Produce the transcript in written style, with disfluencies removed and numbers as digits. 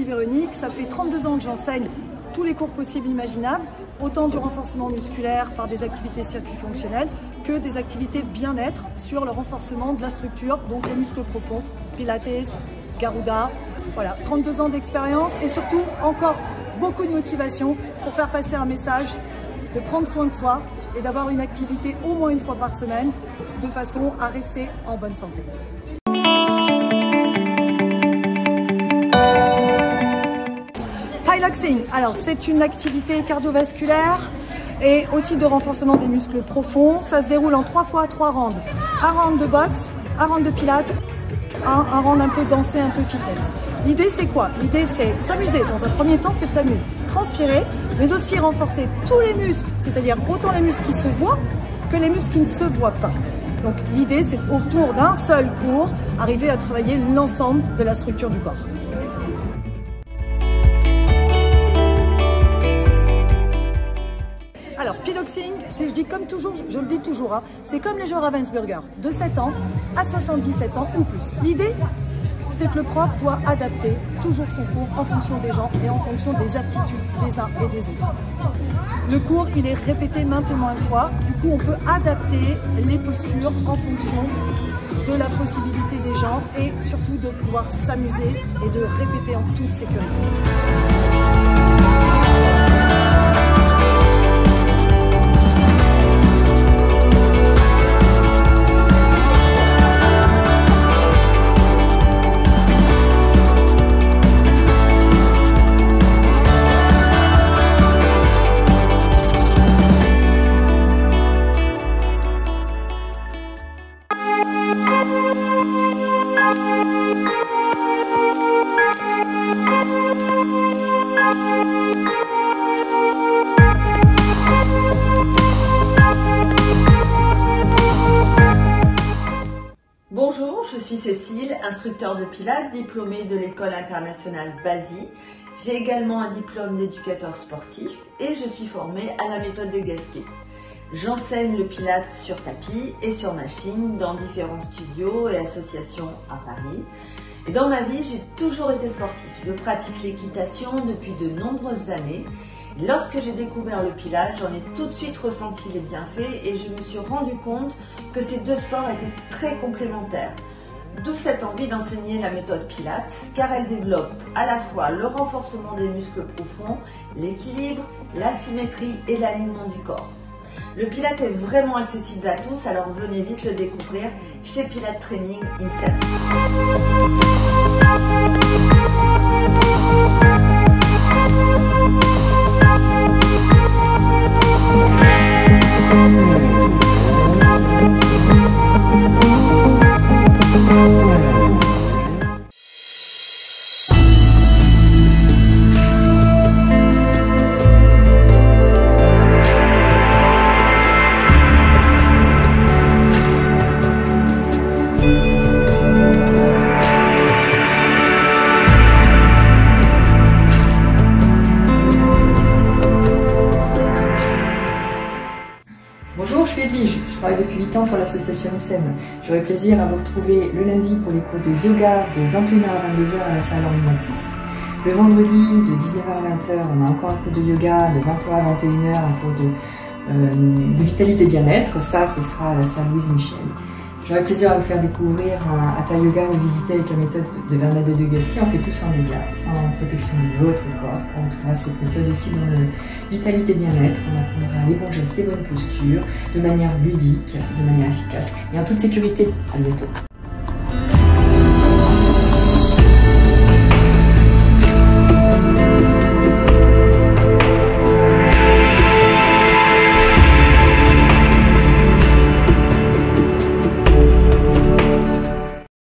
Véronique, ça fait 32 ans que j'enseigne tous les cours possibles imaginables, autant du renforcement musculaire par des activités circufonctionnelles que des activités bien-être sur le renforcement de la structure, donc les muscles profonds, Pilates, Garuda. Voilà, 32 ans d'expérience et surtout encore beaucoup de motivation pour faire passer un message de prendre soin de soi et d'avoir une activité au moins une fois par semaine de façon à rester en bonne santé. Piloxing, alors c'est une activité cardiovasculaire et aussi de renforcement des muscles profonds. Ça se déroule en 3 fois 3 rounds. Un round de boxe, un round de pilates, un round un peu dansé, un peu fitness. L'idée c'est quoi? L'idée c'est s'amuser. Dans un premier temps, c'est de s'amuser, transpirer, mais aussi renforcer tous les muscles, c'est-à-dire autant les muscles qui se voient que les muscles qui ne se voient pas. Donc l'idée c'est autour d'un seul cours, arriver à travailler l'ensemble de la structure du corps. Alors, piloxing, je dis comme toujours, je le dis toujours, hein, c'est comme les jeux Ravensburger, de 7 ans à 77 ans ou plus. L'idée, c'est que le prof doit adapter toujours son cours en fonction des gens et en fonction des aptitudes des uns et des autres. Le cours, il est répété maintes et maintes fois, du coup on peut adapter les postures en fonction de la possibilité des gens et surtout de pouvoir s'amuser et de répéter en toute sécurité. Bonjour, je suis Cécile, instructeur de Pilates, diplômée de l'école internationale BASI. J'ai également un diplôme d'éducateur sportif et je suis formée à la méthode de Gasquet. J'enseigne le Pilates sur tapis et sur machine dans différents studios et associations à Paris. Et dans ma vie, j'ai toujours été sportive. Je pratique l'équitation depuis de nombreuses années. Lorsque j'ai découvert le Pilates, j'en ai tout de suite ressenti les bienfaits et je me suis rendu compte que ces deux sports étaient très complémentaires. D'où cette envie d'enseigner la méthode Pilates, car elle développe à la fois le renforcement des muscles profonds, l'équilibre, la symétrie et l'alignement du corps. Le Pilates est vraiment accessible à tous, alors venez vite le découvrir chez Pilates Training INSERM. Bonjour, je suis Edwige, je travaille depuis 8 ans pour l'association INSERM. J'aurai plaisir à vous retrouver le lundi pour les cours de yoga de 21h à 22h à la salle Henri Matisse. Le vendredi de 19h à 20h, on a encore un cours de yoga de 20h à 21h, un cours de vitalité bien-être. Ça, ce sera à la salle Louise Michel. J'aurai plaisir à vous faire découvrir un Hatha Yoga revisité avec la méthode de Bernadette de Gasquet. On fait tous en yoga, en protection de votre corps. On trouvera cette méthode aussi dans le vitalité bien-être. On apprendra les bons gestes, les bonnes postures, de manière ludique, de manière efficace et en toute sécurité. À bientôt.